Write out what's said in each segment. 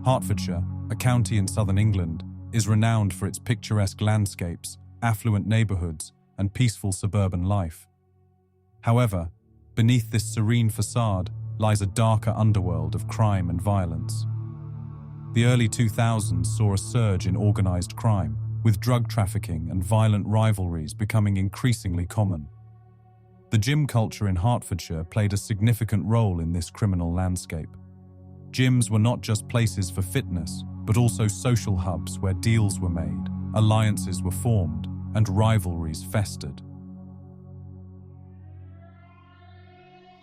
Hertfordshire, a county in southern England, is renowned for its picturesque landscapes, affluent neighbourhoods, and peaceful suburban life. However, beneath this serene facade lies a darker underworld of crime and violence. The early 2000s saw a surge in organised crime, with drug trafficking and violent rivalries becoming increasingly common. The gym culture in Hertfordshire played a significant role in this criminal landscape. Gyms were not just places for fitness, but also social hubs where deals were made, alliances were formed, and rivalries festered.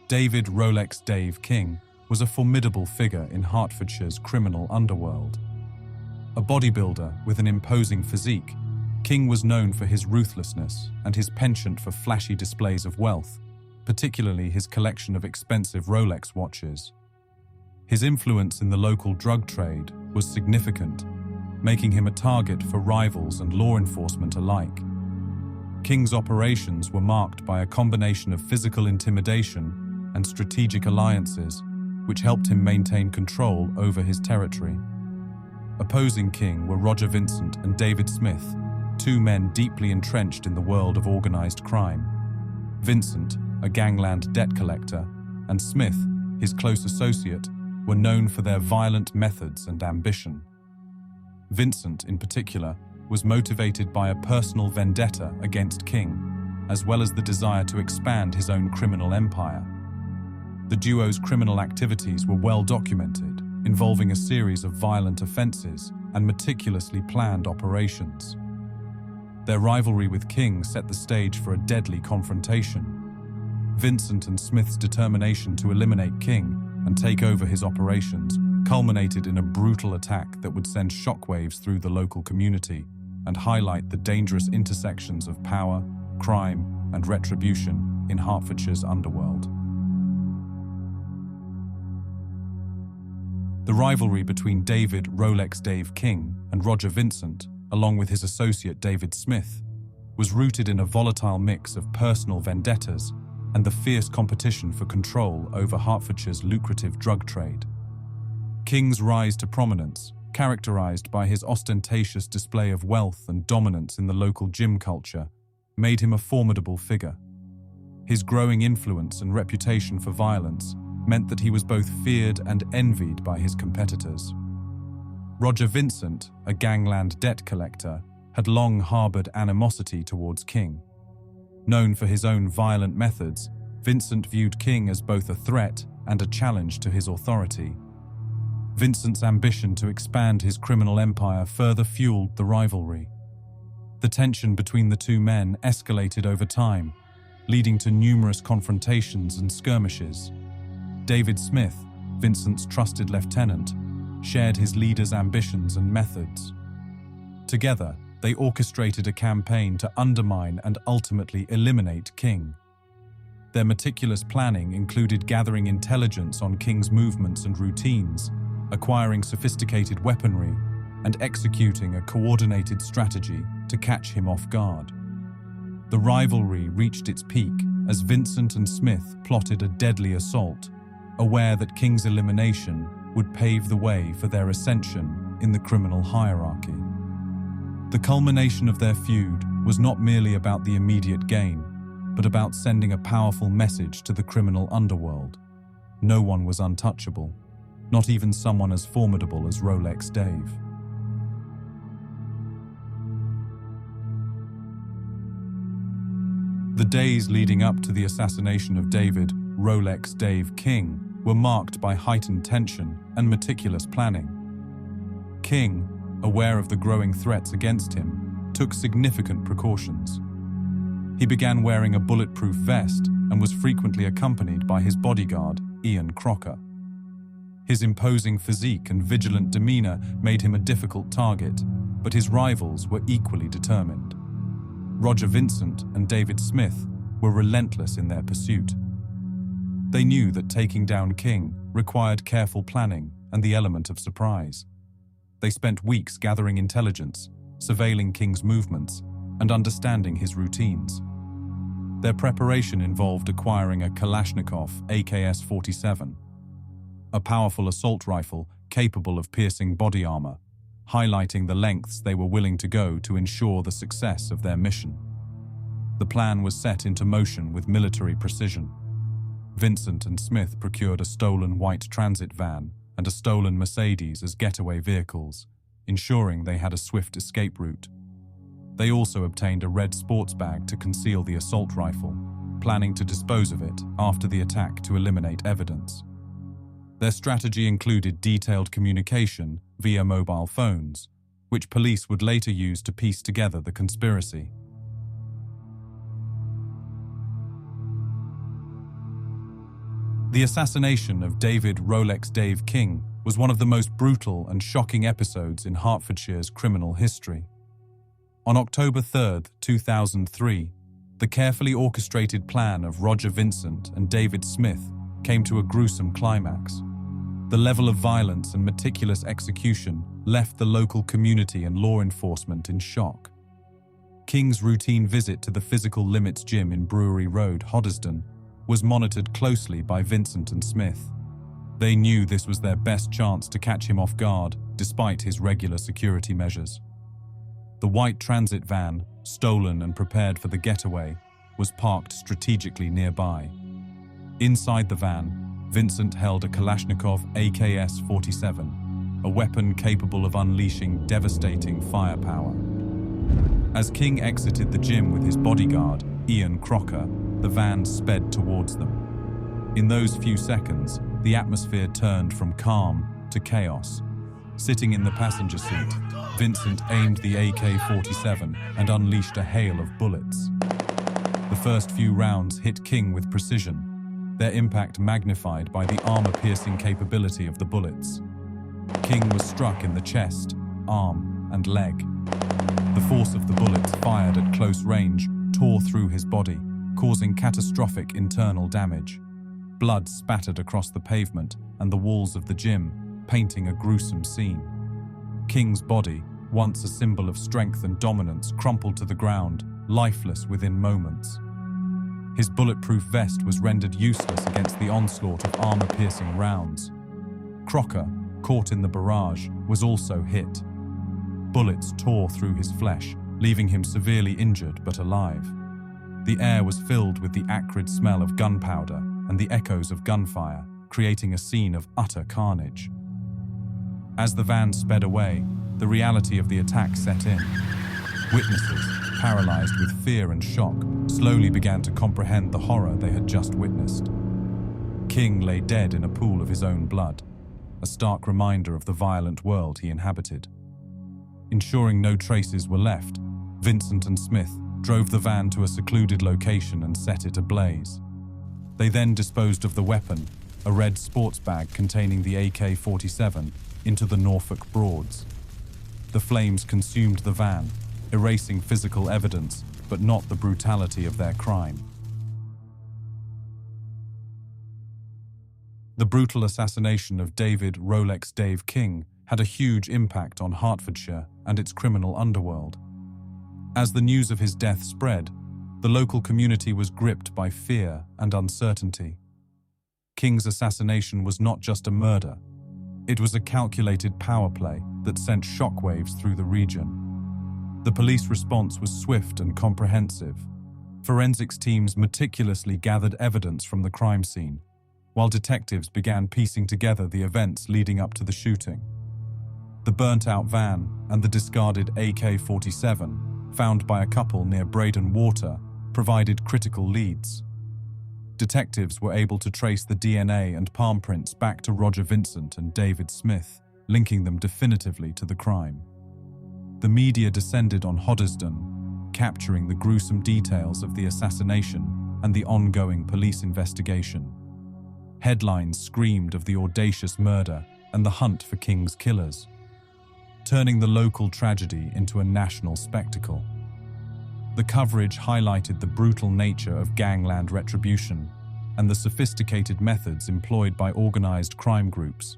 David Rolex Dave King was a formidable figure in Hertfordshire's criminal underworld. A bodybuilder with an imposing physique, King was known for his ruthlessness and his penchant for flashy displays of wealth, particularly his collection of expensive Rolex watches. His influence in the local drug trade was significant, making him a target for rivals and law enforcement alike. King's operations were marked by a combination of physical intimidation and strategic alliances, which helped him maintain control over his territory. Opposing King were Roger Vincent and David Smith, two men deeply entrenched in the world of organized crime. Vincent, a gangland debt collector, and Smith, his close associate, were known for their violent methods and ambition. Vincent, in particular, was motivated by a personal vendetta against King, as well as the desire to expand his own criminal empire. The duo's criminal activities were well documented, involving a series of violent offenses and meticulously planned operations. Their rivalry with King set the stage for a deadly confrontation. Vincent and Smith's determination to eliminate King and take over his operations culminated in a brutal attack that would send shockwaves through the local community and highlight the dangerous intersections of power, crime, and retribution in Hertfordshire's underworld. The rivalry between David Rolex Dave King and Roger Vincent, along with his associate David Smith, was rooted in a volatile mix of personal vendettas and the fierce competition for control over Hertfordshire's lucrative drug trade. King's rise to prominence, characterized by his ostentatious display of wealth and dominance in the local gym culture, made him a formidable figure. His growing influence and reputation for violence meant that he was both feared and envied by his competitors. Roger Vincent, a gangland debt collector, had long harbored animosity towards King. Known for his own violent methods, Vincent viewed King as both a threat and a challenge to his authority. Vincent's ambition to expand his criminal empire further fueled the rivalry. The tension between the two men escalated over time, leading to numerous confrontations and skirmishes. David Smith, Vincent's trusted lieutenant, shared his leader's ambitions and methods. Together, they orchestrated a campaign to undermine and ultimately eliminate King. Their meticulous planning included gathering intelligence on King's movements and routines, acquiring sophisticated weaponry, and executing a coordinated strategy to catch him off guard. The rivalry reached its peak as Vincent and Smith plotted a deadly assault, aware that King's elimination would pave the way for their ascension in the criminal hierarchy. The culmination of their feud was not merely about the immediate gain, but about sending a powerful message to the criminal underworld. No one was untouchable, not even someone as formidable as Rolex Dave. The days leading up to the assassination of David Rolex Dave King were marked by heightened tension and meticulous planning. King, aware of the growing threats against him, took significant precautions. He began wearing a bulletproof vest and was frequently accompanied by his bodyguard, Ian Crocker. His imposing physique and vigilant demeanor made him a difficult target, but his rivals were equally determined. Roger Vincent and David Smith were relentless in their pursuit. They knew that taking down King required careful planning and the element of surprise. They spent weeks gathering intelligence, surveilling King's movements, and understanding his routines. Their preparation involved acquiring a Kalashnikov AKS-47, a powerful assault rifle capable of piercing body armor, highlighting the lengths they were willing to go to ensure the success of their mission. The plan was set into motion with military precision. Vincent and Smith procured a stolen white transit van and a stolen Mercedes as getaway vehicles, ensuring they had a swift escape route. They also obtained a red sports bag to conceal the assault rifle, planning to dispose of it after the attack to eliminate evidence. Their strategy included detailed communication via mobile phones, which police would later use to piece together the conspiracy. The assassination of David Rolex Dave King was one of the most brutal and shocking episodes in Hertfordshire's criminal history. On October 3, 2003, the carefully orchestrated plan of Roger Vincent and David Smith came to a gruesome climax. The level of violence and meticulous execution left the local community and law enforcement in shock. King's routine visit to the Physical Limits gym in Brewery Road, Hoddesdon, was monitored closely by Vincent and Smith. They knew this was their best chance to catch him off guard, despite his regular security measures. The white transit van, stolen and prepared for the getaway, was parked strategically nearby. Inside the van, Vincent held a Kalashnikov AKS-47, a weapon capable of unleashing devastating firepower. As King exited the gym with his bodyguard, Ian Crocker, the van sped towards them. In those few seconds, the atmosphere turned from calm to chaos. Sitting in the passenger seat, Vincent aimed the AK-47 and unleashed a hail of bullets. The first few rounds hit King with precision, their impact magnified by the armor-piercing capability of the bullets. King was struck in the chest, arm, and leg. The force of the bullets fired at close range tore through his body, causing catastrophic internal damage. Blood spattered across the pavement and the walls of the gym, painting a gruesome scene. King's body, once a symbol of strength and dominance, crumpled to the ground, lifeless within moments. His bulletproof vest was rendered useless against the onslaught of armor-piercing rounds. Crocker, caught in the barrage, was also hit. Bullets tore through his flesh, leaving him severely injured but alive. The air was filled with the acrid smell of gunpowder and the echoes of gunfire, creating a scene of utter carnage. As the van sped away, the reality of the attack set in. Witnesses, paralyzed with fear and shock, slowly began to comprehend the horror they had just witnessed. King lay dead in a pool of his own blood, a stark reminder of the violent world he inhabited. Ensuring no traces were left, Vincent and Smith drove the van to a secluded location and set it ablaze. They then disposed of the weapon, a red sports bag containing the AK-47, into the Norfolk Broads. The flames consumed the van, erasing physical evidence, but not the brutality of their crime. The brutal assassination of David Rolex Dave King had a huge impact on Hertfordshire and its criminal underworld. As the news of his death spread, the local community was gripped by fear and uncertainty. King's assassination was not just a murder. It was a calculated power play that sent shockwaves through the region. The police response was swift and comprehensive. Forensics teams meticulously gathered evidence from the crime scene, while detectives began piecing together the events leading up to the shooting. The burnt-out van and the discarded AK-47, found by a couple near Braden Water, provided critical leads. Detectives were able to trace the DNA and palm prints back to Roger Vincent and David Smith, linking them definitively to the crime. The media descended on Hoddesdon, capturing the gruesome details of the assassination and the ongoing police investigation. Headlines screamed of the audacious murder and the hunt for King's killers, turning the local tragedy into a national spectacle. The coverage highlighted the brutal nature of gangland retribution and the sophisticated methods employed by organized crime groups.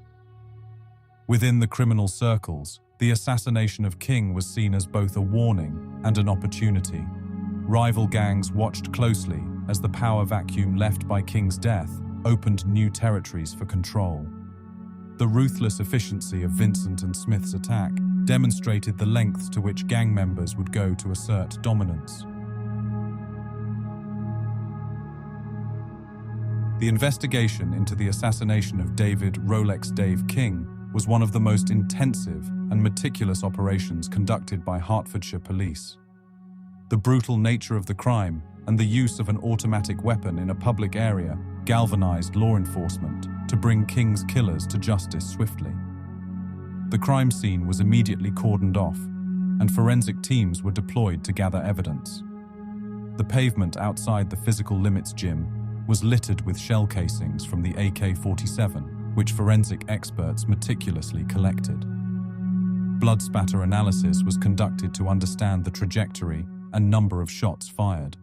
Within the criminal circles, the assassination of King was seen as both a warning and an opportunity. Rival gangs watched closely as the power vacuum left by King's death opened new territories for control. The ruthless efficiency of Vincent and Smith's attack demonstrated the lengths to which gang members would go to assert dominance. The investigation into the assassination of David Rolex Dave King was one of the most intensive and meticulous operations conducted by Hertfordshire police. The brutal nature of the crime and the use of an automatic weapon in a public area galvanized law enforcement to bring King's killers to justice swiftly. The crime scene was immediately cordoned off, and forensic teams were deployed to gather evidence. The pavement outside the Physical Limits gym was littered with shell casings from the AK-47, which forensic experts meticulously collected. Blood spatter analysis was conducted to understand the trajectory and number of shots fired.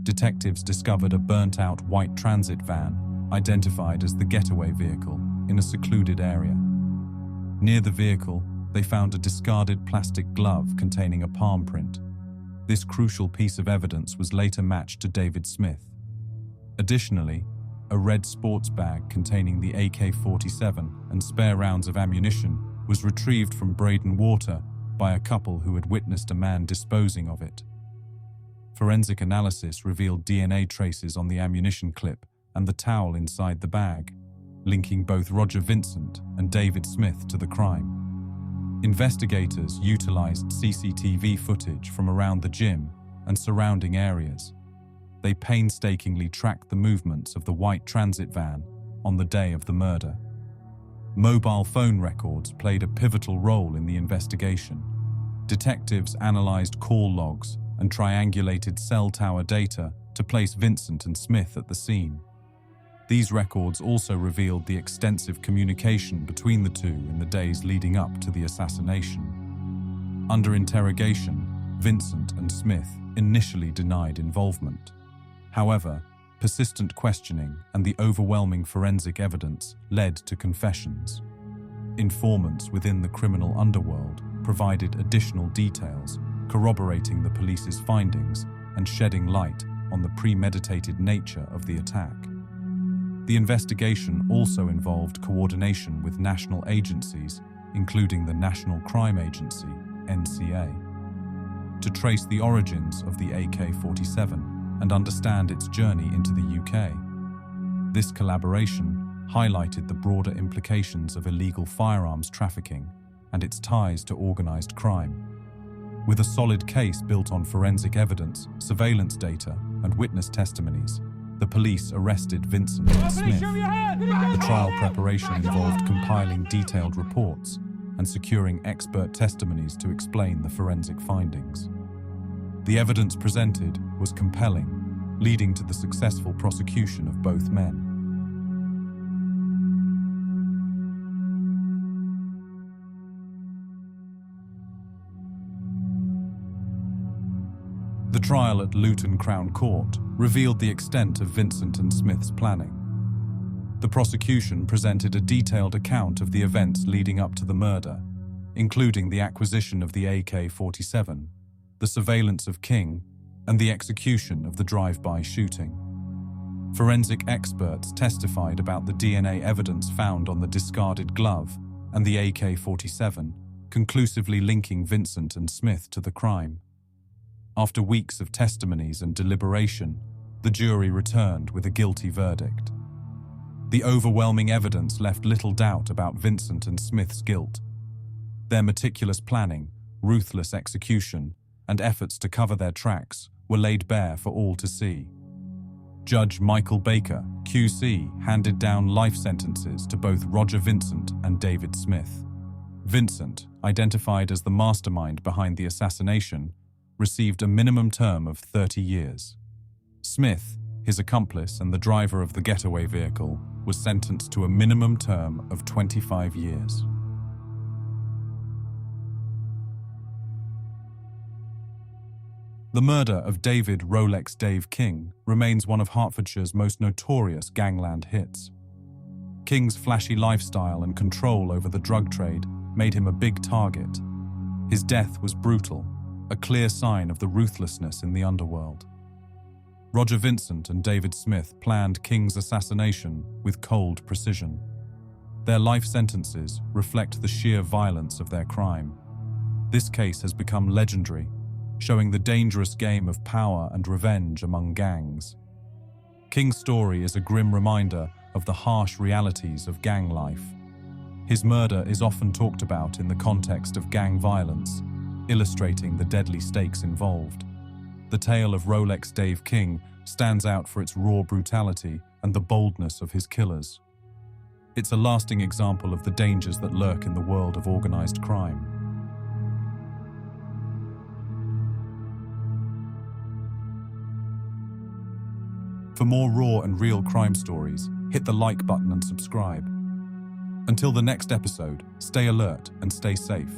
Detectives discovered a burnt-out white transit van, identified as the getaway vehicle, in a secluded area. Near the vehicle, they found a discarded plastic glove containing a palm print. This crucial piece of evidence was later matched to David Smith. Additionally, a red sports bag containing the AK-47 and spare rounds of ammunition was retrieved from Braden Water by a couple who had witnessed a man disposing of it. Forensic analysis revealed DNA traces on the ammunition clip and the towel inside the bag, linking both Roger Vincent and David Smith to the crime. Investigators utilized CCTV footage from around the gym and surrounding areas. They painstakingly tracked the movements of the white transit van on the day of the murder. Mobile phone records played a pivotal role in the investigation. Detectives analyzed call logs and triangulated cell tower data to place Vincent and Smith at the scene. These records also revealed the extensive communication between the two in the days leading up to the assassination. Under interrogation, Vincent and Smith initially denied involvement. However, persistent questioning and the overwhelming forensic evidence led to confessions. Informants within the criminal underworld provided additional details, corroborating the police's findings and shedding light on the premeditated nature of the attack. The investigation also involved coordination with national agencies, including the National Crime Agency, NCA, to trace the origins of the AK-47 and understand its journey into the UK. This collaboration highlighted the broader implications of illegal firearms trafficking and its ties to organized crime. With a solid case built on forensic evidence, surveillance data, and witness testimonies, the police arrested Vincent and Smith. The trial preparation involved compiling detailed reports and securing expert testimonies to explain the forensic findings. The evidence presented was compelling, leading to the successful prosecution of both men. The trial at Luton Crown Court revealed the extent of Vincent and Smith's planning. The prosecution presented a detailed account of the events leading up to the murder, including the acquisition of the AK-47, the surveillance of King, and the execution of the drive-by shooting. Forensic experts testified about the DNA evidence found on the discarded glove and the AK-47, conclusively linking Vincent and Smith to the crime. After weeks of testimonies and deliberation, the jury returned with a guilty verdict. The overwhelming evidence left little doubt about Vincent and Smith's guilt. Their meticulous planning, ruthless execution, and efforts to cover their tracks were laid bare for all to see. Judge Michael Baker, QC, handed down life sentences to both Roger Vincent and David Smith. Vincent, identified as the mastermind behind the assassination, received a minimum term of 30 years. Smith, his accomplice and the driver of the getaway vehicle, was sentenced to a minimum term of 25 years. The murder of David Rolex Dave King remains one of Hertfordshire's most notorious gangland hits. King's flashy lifestyle and control over the drug trade made him a big target. His death was brutal, a clear sign of the ruthlessness in the underworld. Roger Vincent and David Smith planned King's assassination with cold precision. Their life sentences reflect the sheer violence of their crime. This case has become legendary, showing the dangerous game of power and revenge among gangs. King's story is a grim reminder of the harsh realities of gang life. His murder is often talked about in the context of gang violence, illustrating the deadly stakes involved. The tale of Rolex Dave King stands out for its raw brutality and the boldness of his killers. It's a lasting example of the dangers that lurk in the world of organized crime. For more raw and real crime stories, hit the like button and subscribe. Until the next episode, stay alert and stay safe.